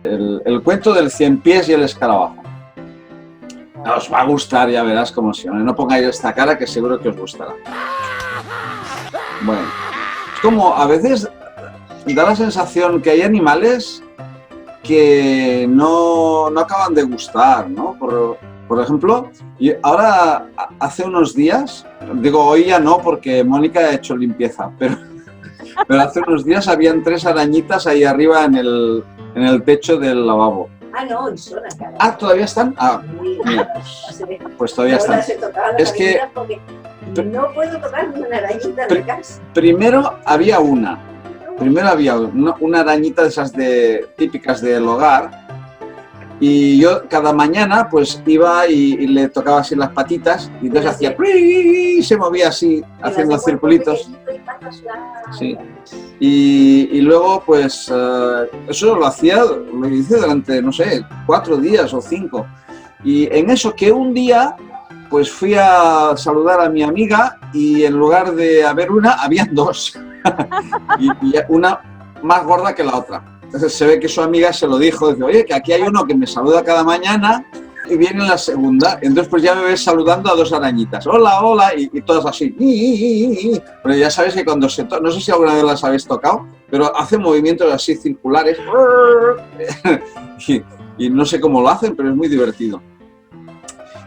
El cuento del cien pies y el escarabajo. Os va a gustar, ya verás cómo si no pongáis esta cara que seguro que os gustará. Bueno, es como a veces da la sensación que hay animales que no acaban de gustar, ¿no? Por ejemplo, ahora hace unos días, digo hoy ya no porque Mónica ha hecho limpieza, pero hace unos días habían 3 arañitas ahí arriba en el techo del lavabo. Ah, no, y son acá. Ah, ¿todavía están? Ah, mira, pues todavía están. Es que no puedo tocar una arañita de casa. Primero había una arañita de esas típicas del hogar, y yo cada mañana pues iba y le tocaba así las patitas y entonces hacía y se movía así haciendo circulitos. Sí. Y luego pues eso lo hice durante, no sé, 4 días o 5, y en eso que un día pues fui a saludar a mi amiga y en lugar de haber una, habían 2 y una más gorda que la otra. Entonces se ve que su amiga se lo dijo, dice, oye, que aquí hay uno que me saluda cada mañana y viene la segunda. Entonces pues ya me ves saludando a 2 arañitas. Hola, hola, y todas así. Pero ya sabes que cuando no sé si alguna vez las habéis tocado, pero hacen movimientos así circulares. y no sé cómo lo hacen, pero es muy divertido.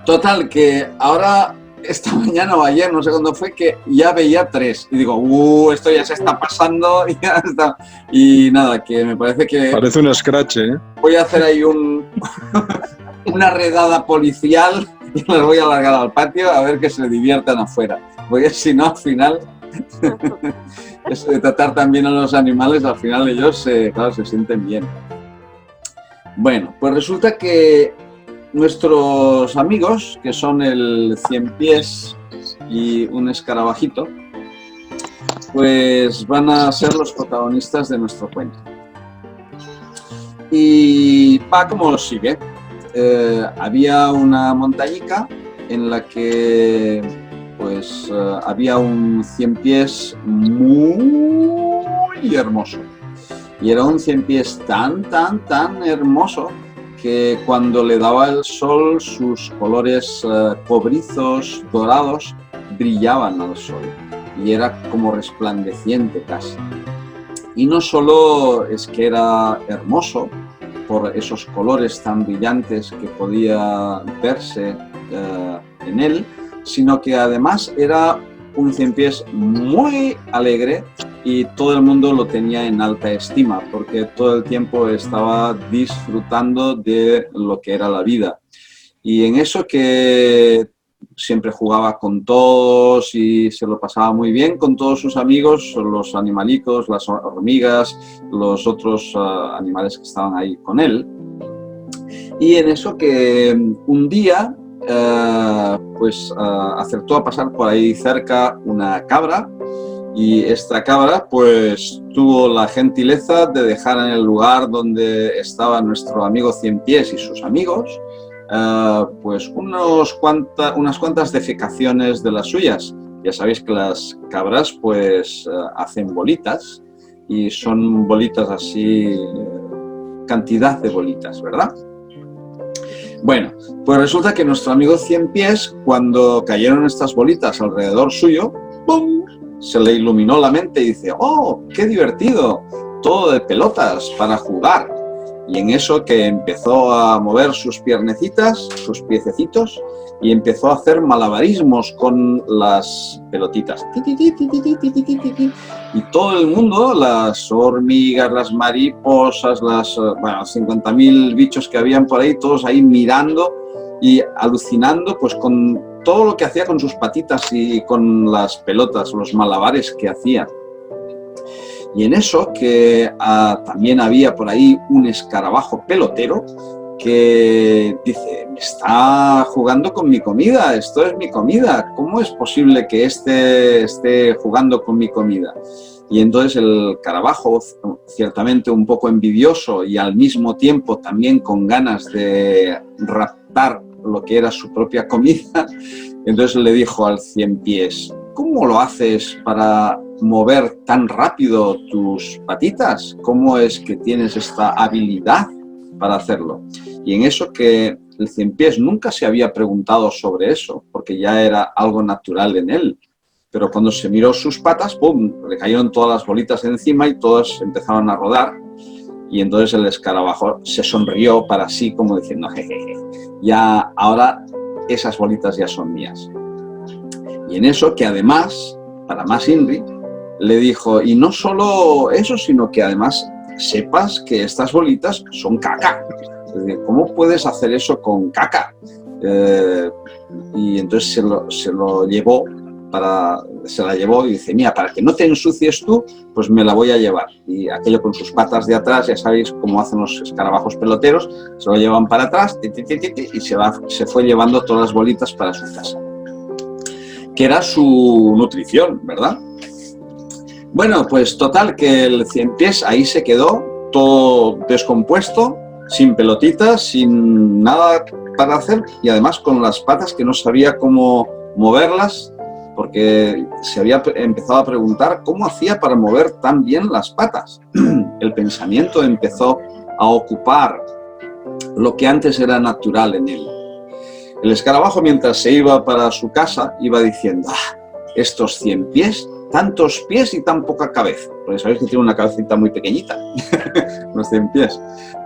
Total, que ahora, esta mañana o ayer, no sé cuándo fue, que ya veía 3. Y digo, esto ya se está pasando. Y, ya está. Y nada, que me parece que... Parece un scratch, ¿eh? Voy a hacer ahí una redada policial y las voy a largar al patio a ver que se diviertan afuera. Porque si no, al final, eso de tratar también a los animales, al final ellos, claro, se sienten bien. Bueno, pues resulta que nuestros amigos, que son el cien pies y un escarabajito, pues van a ser los protagonistas de nuestro cuento. Y va como sigue. Había una montañica en la que pues había un cien pies muy hermoso. Y era un cien pies tan hermoso que cuando le daba el sol sus colores cobrizos, dorados, brillaban al sol y era como resplandeciente casi. Y no solo es que era hermoso por esos colores tan brillantes que podía verse en él, sino que además era un cien pies muy alegre y todo el mundo lo tenía en alta estima porque todo el tiempo estaba disfrutando de lo que era la vida. Y en eso que siempre jugaba con todos y se lo pasaba muy bien con todos sus amigos, los animalicos, las hormigas, los otros animales que estaban ahí con él. Y en eso que un día pues acertó a pasar por ahí cerca una cabra, y esta cabra pues tuvo la gentileza de dejar en el lugar donde estaba nuestro amigo cien pies y sus amigos pues unas cuantas defecaciones de las suyas. Ya sabéis que las cabras pues hacen bolitas y son bolitas así, cantidad de bolitas, ¿verdad? Bueno, pues resulta que nuestro amigo cien pies, cuando cayeron estas bolitas alrededor suyo, ¡pum!, se le iluminó la mente y dice, ¡oh, qué divertido! Todo de pelotas para jugar. Y en eso que empezó a mover sus piernecitas, sus piececitos, y empezó a hacer malabarismos con las pelotitas. Y todo el mundo, las hormigas, las mariposas, bueno, 50.000 bichos que habían por ahí, todos ahí mirando y alucinando pues con todo lo que hacía con sus patitas y con las pelotas, los malabares que hacía. Y en eso que también había por ahí un escarabajo pelotero que dice, me está jugando con mi comida, esto es mi comida, ¿cómo es posible que esté jugando con mi comida? Y entonces el escarabajo, ciertamente un poco envidioso y al mismo tiempo también con ganas de raptar lo que era su propia comida, entonces le dijo al cien pies, ¿cómo lo haces para mover tan rápido tus patitas? ¿Cómo es que tienes esta habilidad para hacerlo. Y en eso que el Ciempiés nunca se había preguntado sobre eso, porque ya era algo natural en él. Pero cuando se miró sus patas, ¡pum!, le cayeron todas las bolitas encima y todas empezaron a rodar. Y entonces el escarabajo se sonrió para sí como diciendo, jejeje, ya ahora esas bolitas ya son mías. Y en eso que además, para más Inri, le dijo, y no solo eso, sino que además sepas que estas bolitas son caca. Es decir, ¿cómo puedes hacer eso con caca? Y entonces se la llevó y dice, mira, para que no te ensucies tú, pues me la voy a llevar. Y aquello con sus patas de atrás, ya sabéis cómo hacen los escarabajos peloteros, se lo llevan para atrás y se fue llevando todas las bolitas para su casa. Que era su nutrición, ¿verdad? Bueno, pues total que el Ciempiés ahí se quedó, todo descompuesto, sin pelotitas, sin nada para hacer y además con las patas que no sabía cómo moverlas, porque se había empezado a preguntar cómo hacía para mover tan bien las patas. El pensamiento empezó a ocupar lo que antes era natural en él. El escarabajo, mientras se iba para su casa, iba diciendo, estos Ciempiés, tantos pies y tan poca cabeza. Porque sabéis que tiene una cabecita muy pequeñita, los Ciempiés.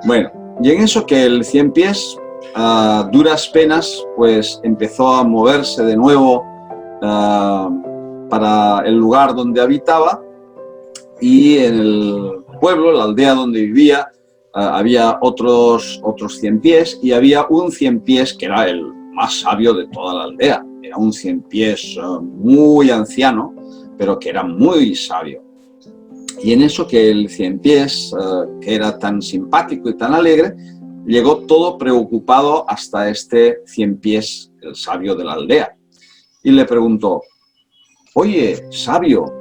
Bueno, y en eso que el Ciempiés, a duras penas, pues empezó a moverse de nuevo para el lugar donde habitaba, y en el pueblo, la aldea donde vivía, había otros Ciempiés, y había un Ciempiés que era el más sabio de toda la aldea. Era un Ciempiés muy anciano, pero que era muy sabio. Y en eso que el Ciempiés, que era tan simpático y tan alegre, llegó todo preocupado hasta este Ciempiés, el sabio de la aldea. Y le preguntó, oye, sabio,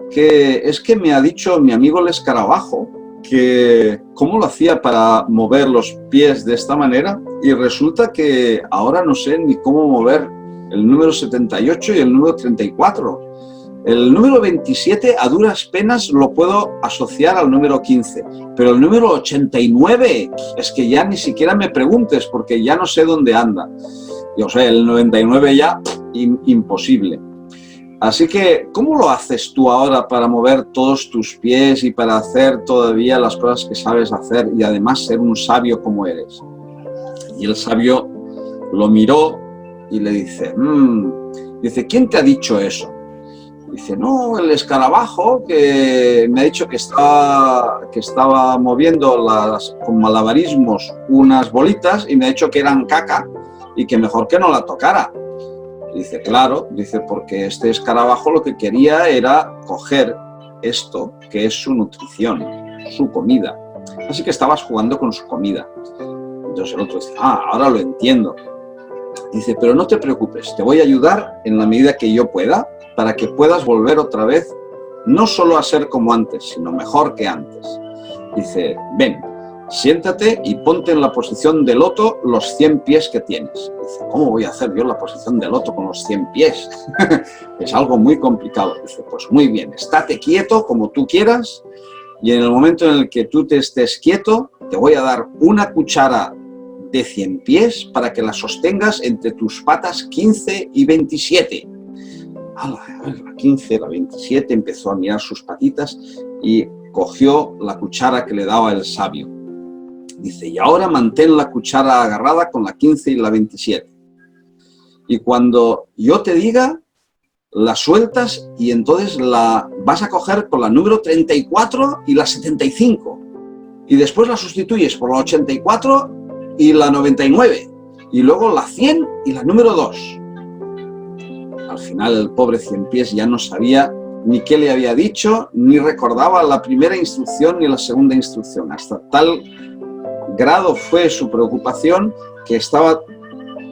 que es que me ha dicho mi amigo el escarabajo que cómo lo hacía para mover los pies de esta manera, y resulta que ahora no sé ni cómo mover el número 78 y el número 34. El número 27 a duras penas lo puedo asociar al número 15, pero el número 89 es que ya ni siquiera me preguntes porque ya no sé dónde anda. Y, o sea, el 99 ya imposible. Así que, ¿cómo lo haces tú ahora para mover todos tus pies y para hacer todavía las cosas que sabes hacer y además ser un sabio como eres? Y el sabio lo miró y le dice, dice, ¿quién te ha dicho eso? Dice, no, el escarabajo que me ha dicho que estaba moviendo con malabarismos unas bolitas y me ha dicho que eran caca y que mejor que no la tocara. Dice, claro, dice, porque este escarabajo lo que quería era coger esto, que es su nutrición, su comida. Así que estabas jugando con su comida. Entonces el otro dice, ahora lo entiendo. Dice, pero no te preocupes, te voy a ayudar en la medida que yo pueda para que puedas volver otra vez, no solo a ser como antes, sino mejor que antes. Dice, ven, siéntate y ponte en la posición de loto los 100 pies que tienes. Dice, ¿cómo voy a hacer yo la posición de loto con los 100 pies? Es algo muy complicado. Dice, pues muy bien, estate quieto como tú quieras y en el momento en el que tú te estés quieto, te voy a dar una cuchara de 100 pies para que la sostengas entre tus patas 15 y 27. La 15, la 27, empezó a mirar sus patitas y cogió la cuchara que le daba el sabio. Dice, y ahora mantén la cuchara agarrada con la 15 y la 27. Y cuando yo te diga, la sueltas y entonces la vas a coger con la número 34 y la 75. Y después la sustituyes por la 84 y la 99. Y luego la 100 y la número 2. Al final el pobre Ciempiés ya no sabía ni qué le había dicho, ni recordaba la primera instrucción ni la segunda instrucción. Hasta tal grado fue su preocupación que estaba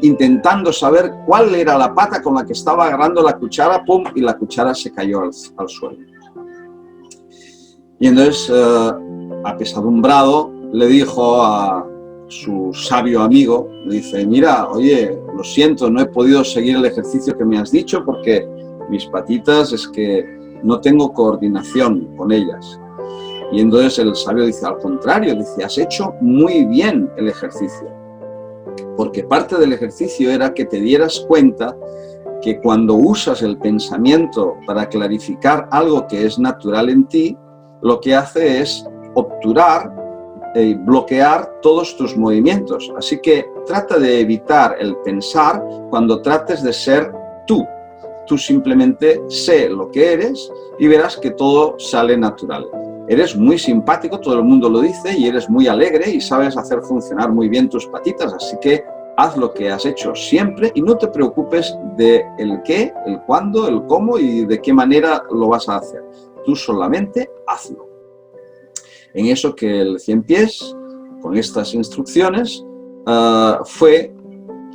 intentando saber cuál era la pata con la que estaba agarrando la cuchara, ¡pum!, y la cuchara se cayó al suelo. Y entonces, apesadumbrado, le dijo a su sabio amigo, le dice, mira, oye, lo siento, no he podido seguir el ejercicio que me has dicho porque mis patitas es que no tengo coordinación con ellas. Y entonces el sabio dice, al contrario, dice, has hecho muy bien el ejercicio. Porque parte del ejercicio era que te dieras cuenta que cuando usas el pensamiento para clarificar algo que es natural en ti, lo que hace es obturar, bloquear todos tus movimientos. Así que trata de evitar el pensar cuando trates de ser tú. Tú simplemente sé lo que eres y verás que todo sale natural. Eres muy simpático, todo el mundo lo dice, y eres muy alegre y sabes hacer funcionar muy bien tus patitas, así que haz lo que has hecho siempre y no te preocupes de el qué, el cuándo, el cómo y de qué manera lo vas a hacer. Tú solamente hazlo. En eso que el Cien Pies, con estas instrucciones, fue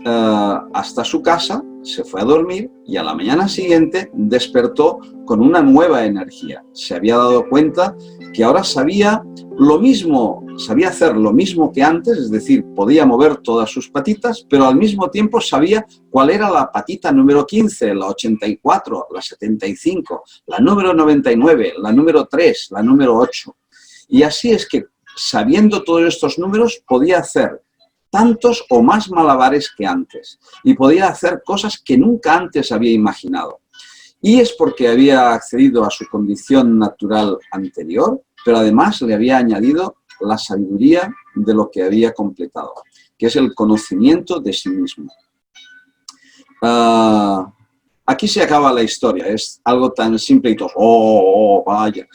hasta su casa, se fue a dormir y a la mañana siguiente despertó con una nueva energía. Se había dado cuenta que ahora sabía lo mismo, sabía hacer lo mismo que antes, es decir, podía mover todas sus patitas, pero al mismo tiempo sabía cuál era la patita número 15, la 84, la 75, la número 99, la número 3, la número 8. Y así es que, sabiendo todos estos números, podía hacer tantos o más malabares que antes. Y podía hacer cosas que nunca antes había imaginado. Y es porque había accedido a su condición natural anterior, pero además le había añadido la sabiduría de lo que había completado, que es el conocimiento de sí mismo. Aquí se acaba la historia, es algo tan simple y todo, ¡oh, vaya!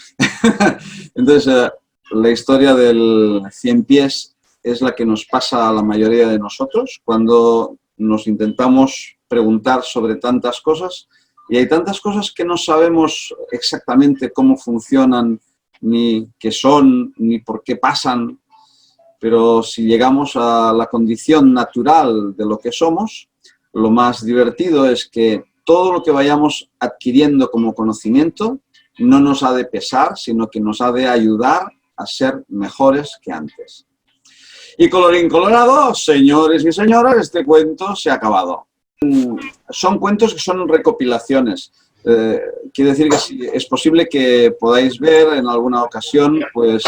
Entonces, la historia del Cien Pies es la que nos pasa a la mayoría de nosotros cuando nos intentamos preguntar sobre tantas cosas, y hay tantas cosas que no sabemos exactamente cómo funcionan, ni qué son, ni por qué pasan, pero si llegamos a la condición natural de lo que somos, lo más divertido es que todo lo que vayamos adquiriendo como conocimiento no nos ha de pesar, sino que nos ha de ayudar a ser mejores que antes. Y colorín colorado, señores y señoras, este cuento se ha acabado. Son cuentos que son recopilaciones. Quiere decir que es posible que podáis ver en alguna ocasión pues,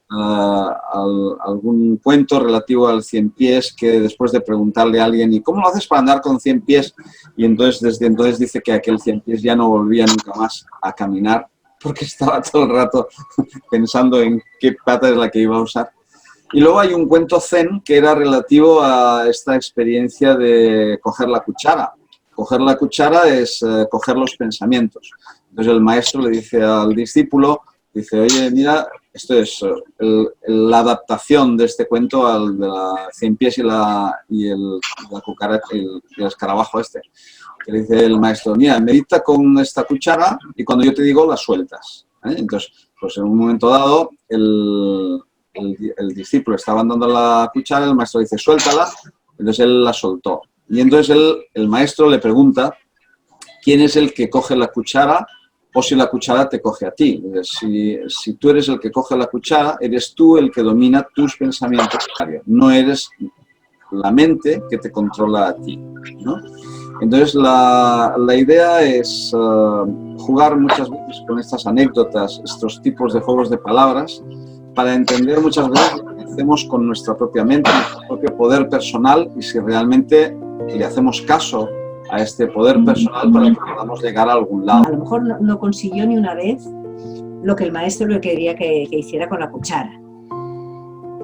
algún cuento relativo al Cien Pies, que después de preguntarle a alguien ¿y cómo lo haces para andar con 100 pies? Y entonces desde entonces dice que aquel 100 pies ya no volvía nunca más a caminar porque estaba todo el rato pensando en qué pata es la que iba a usar. Y luego hay un cuento zen que era relativo a esta experiencia de coger la cuchara. Coger la cuchara es coger los pensamientos. Entonces el maestro le dice al discípulo, dice, oye, mira, esto es la adaptación de este cuento al de la 100 pies y la cucaracha, y el escarabajo este. Que le dice el maestro, mira, medita con esta cuchara y cuando yo te digo la sueltas. Entonces, pues en un momento dado, el discípulo estaba andando la cuchara, el maestro dice, suéltala, entonces él la soltó. Y entonces el maestro le pregunta quién es el que coge la cuchara o si la cuchara te coge a ti. Si tú eres el que coge la cuchara, eres tú el que domina tus pensamientos, no eres la mente que te controla a ti, ¿no? Entonces la idea es jugar muchas veces con estas anécdotas, estos tipos de juegos de palabras, para entender muchas veces lo que hacemos con nuestra propia mente, nuestro propio poder personal, y si realmente le hacemos caso a este poder personal para que podamos llegar a algún lado. A lo mejor no consiguió ni una vez lo que el maestro le quería que hiciera con la cuchara,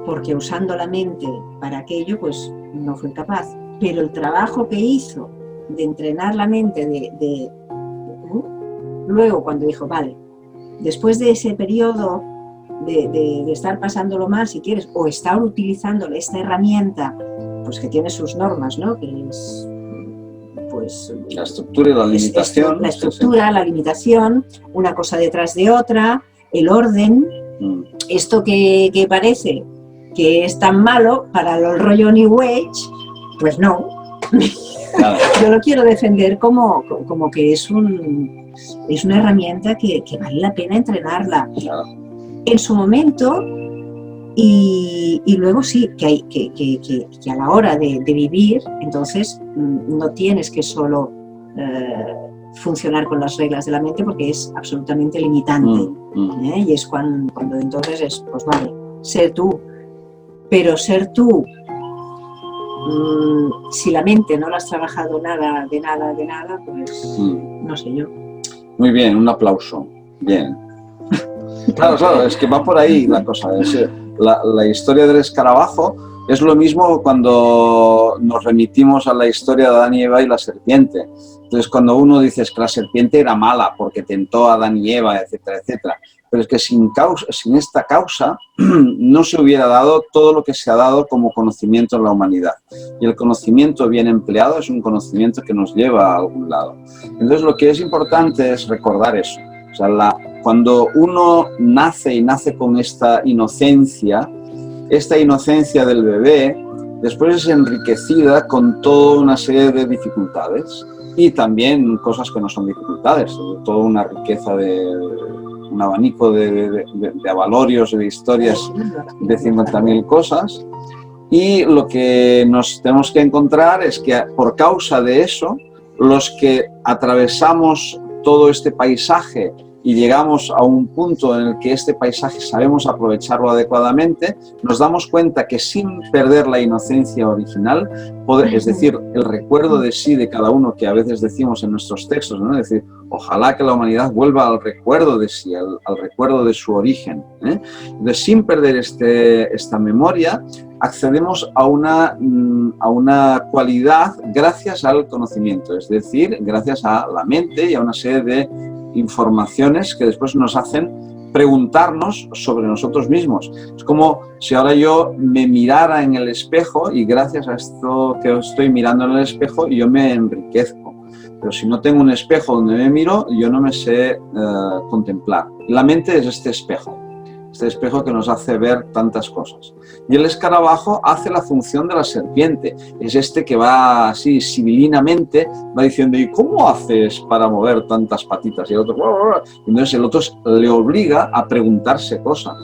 porque usando la mente para aquello, pues no fue capaz. Pero el trabajo que hizo de entrenar la mente, luego cuando dijo, vale, después de ese periodo de estar pasándolo mal, si quieres, o estar utilizando esta herramienta, pues que tiene sus normas, ¿no? Que es, pues... La estructura y la limitación. La estructura, la limitación, una cosa detrás de otra, el orden, esto que parece que es tan malo para el rollo New Age, pues no. Claro. Yo lo quiero defender como que es una herramienta que vale la pena entrenarla. Claro. En su momento, y luego sí, que a la hora de vivir, entonces no tienes que solo funcionar con las reglas de la mente porque es absolutamente limitante. Y es cuando entonces es, pues vale, ser tú. Pero ser tú, si la mente no la has trabajado nada, pues no sé yo. Muy bien, un aplauso. Bien. Claro, es que va por ahí la cosa. La historia del escarabajo es lo mismo cuando nos remitimos a la historia de Adán y Eva y la serpiente. Entonces, cuando uno dice que la serpiente era mala porque tentó a Adán y Eva, etcétera, etcétera, pero es que sin esta causa no se hubiera dado todo lo que se ha dado como conocimiento en la humanidad. Y el conocimiento bien empleado es un conocimiento que nos lleva a algún lado. Entonces, lo que es importante es recordar eso. O sea, cuando uno nace y nace con esta inocencia del bebé, después es enriquecida con toda una serie de dificultades y también cosas que no son dificultades, toda una riqueza un abanico de avalorios y de historias de 50.000 cosas. Y lo que nos tenemos que encontrar es que por causa de eso, los que atravesamos todo este paisaje y llegamos a un punto en el que este paisaje sabemos aprovecharlo adecuadamente, nos damos cuenta que sin perder la inocencia original, es decir, el recuerdo de sí de cada uno que a veces decimos en nuestros textos, ¿no? Es decir, ojalá que la humanidad vuelva al recuerdo de sí, al recuerdo de su origen. Entonces, sin perder esta memoria, accedemos a una cualidad gracias al conocimiento, es decir, gracias a la mente y a una serie de informaciones que después nos hacen preguntarnos sobre nosotros mismos. Es como si ahora yo me mirara en el espejo y gracias a esto que estoy mirando en el espejo yo me enriquezco. Pero si no tengo un espejo donde me miro, yo no me sé contemplar. La mente es este espejo que nos hace ver tantas cosas. Y el escarabajo hace la función de la serpiente. Es este que va así sibilinamente, va diciendo, ¿y cómo haces para mover tantas patitas? Y el otro, entonces el otro le obliga a preguntarse cosas.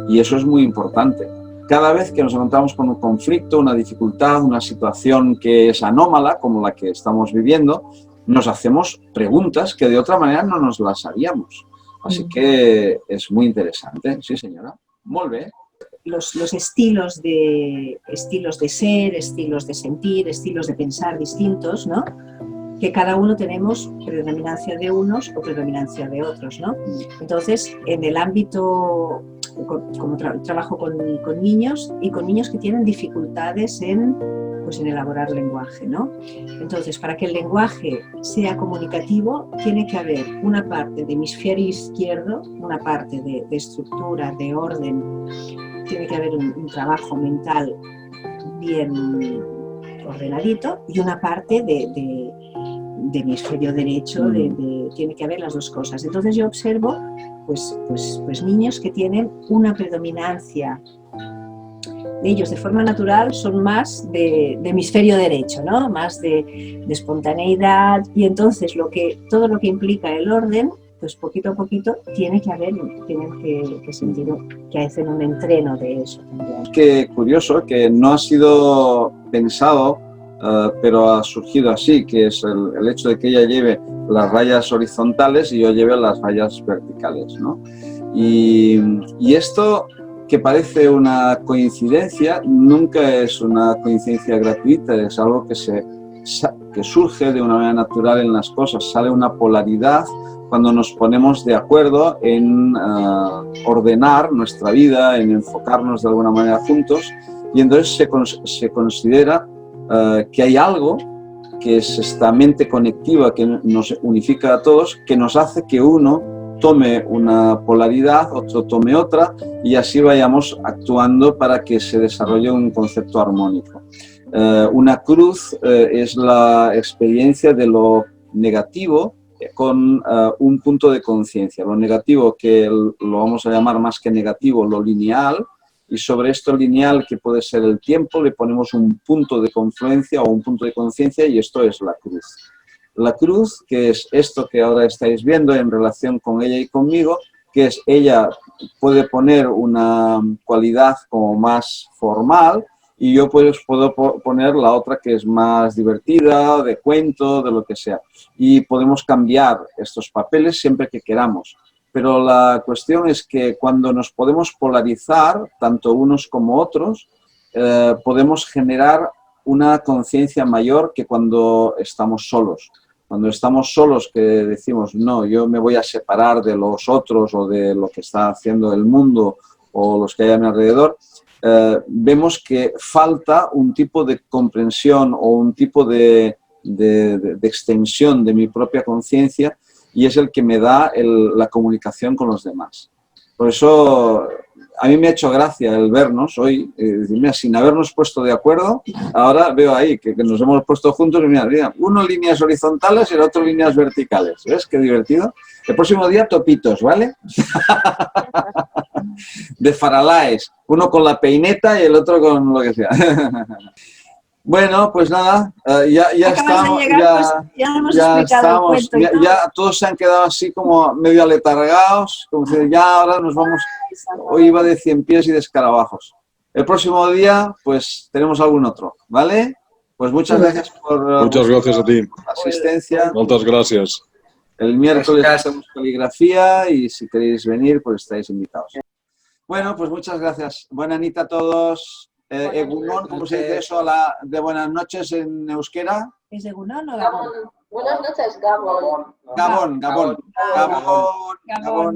Y eso es muy importante. Cada vez que nos encontramos con un conflicto, una dificultad, una situación que es anómala, como la que estamos viviendo, nos hacemos preguntas que de otra manera no nos las haríamos. Así que es muy interesante. Sí, señora. Muy bien. Los estilos de ser, estilos de sentir, estilos de pensar distintos, ¿no? Que cada uno tenemos predominancia de unos o predominancia de otros, ¿no? Entonces, en el ámbito, como trabajo con niños y con niños que tienen dificultades en elaborar lenguaje, ¿no? Entonces, para que el lenguaje sea comunicativo, tiene que haber una parte de hemisferio izquierdo, una parte de estructura, de orden, tiene que haber un trabajo mental bien ordenadito y una parte de hemisferio derecho, tiene que haber las dos cosas. Entonces yo observo pues niños que tienen una predominancia. Ellos de forma natural son más de hemisferio derecho, ¿no? Más de espontaneidad, y entonces todo lo que implica el orden, pues poquito a poquito tienen que sentir que hacen un entreno de eso también. Qué curioso que no ha sido pensado, pero ha surgido así, que es el hecho de que ella lleve las rayas horizontales y yo lleve las rayas verticales, ¿no? Y esto, que parece una coincidencia, nunca es una coincidencia gratuita, es algo que surge de una manera natural en las cosas, sale una polaridad cuando nos ponemos de acuerdo en ordenar nuestra vida, en enfocarnos de alguna manera juntos, y entonces se considera que hay algo que es esta mente conectiva que nos unifica a todos, que nos hace que uno tome una polaridad, otro tome otra, y así vayamos actuando para que se desarrolle un concepto armónico. Una cruz es la experiencia de lo negativo con un punto de conciencia. Lo negativo, que lo vamos a llamar más que negativo, lo lineal, y sobre esto lineal, que puede ser el tiempo, le ponemos un punto de confluencia o un punto de conciencia, y esto es la cruz. La cruz, que es esto que ahora estáis viendo en relación con ella y conmigo, que es ella puede poner una cualidad como más formal, y yo pues puedo poner la otra que es más divertida, de cuento, de lo que sea. Y podemos cambiar estos papeles siempre que queramos. Pero la cuestión es que cuando nos podemos polarizar, tanto unos como otros, podemos generar una conciencia mayor que cuando estamos solos. Cuando estamos solos, que decimos, no, yo me voy a separar de los otros o de lo que está haciendo el mundo o los que hay a mi alrededor, vemos que falta un tipo de comprensión o un tipo de extensión de mi propia conciencia, y es el que me da la comunicación con los demás. Por eso a mí me ha hecho gracia el vernos hoy, mira, sin habernos puesto de acuerdo, ahora veo ahí que nos hemos puesto juntos y mira, uno líneas horizontales y el otro líneas verticales. ¿Ves qué divertido? El próximo día topitos, ¿vale? De Faralaes, uno con la peineta y el otro con lo que sea. Bueno, pues nada, ya estamos, llegar, pues, ya estamos, ya todos se han quedado así como medio aletargados, como si ya ahora nos vamos, hoy iba de 100 pies y de escarabajos. El próximo día, pues tenemos algún otro, ¿vale? Pues muchas gracias por muchas gracias a ti. Asistencia. Muchas gracias. El miércoles hacemos caligrafía y si queréis venir, pues estáis invitados. Bueno, pues muchas gracias. Buena nit a todos. Egunon, ¿cómo se dice eso de buenas noches en euskera? ¿Es Egunon o Gabón? Buenas noches, Gabón. Gabón, Gabón. Gabón. Gabón.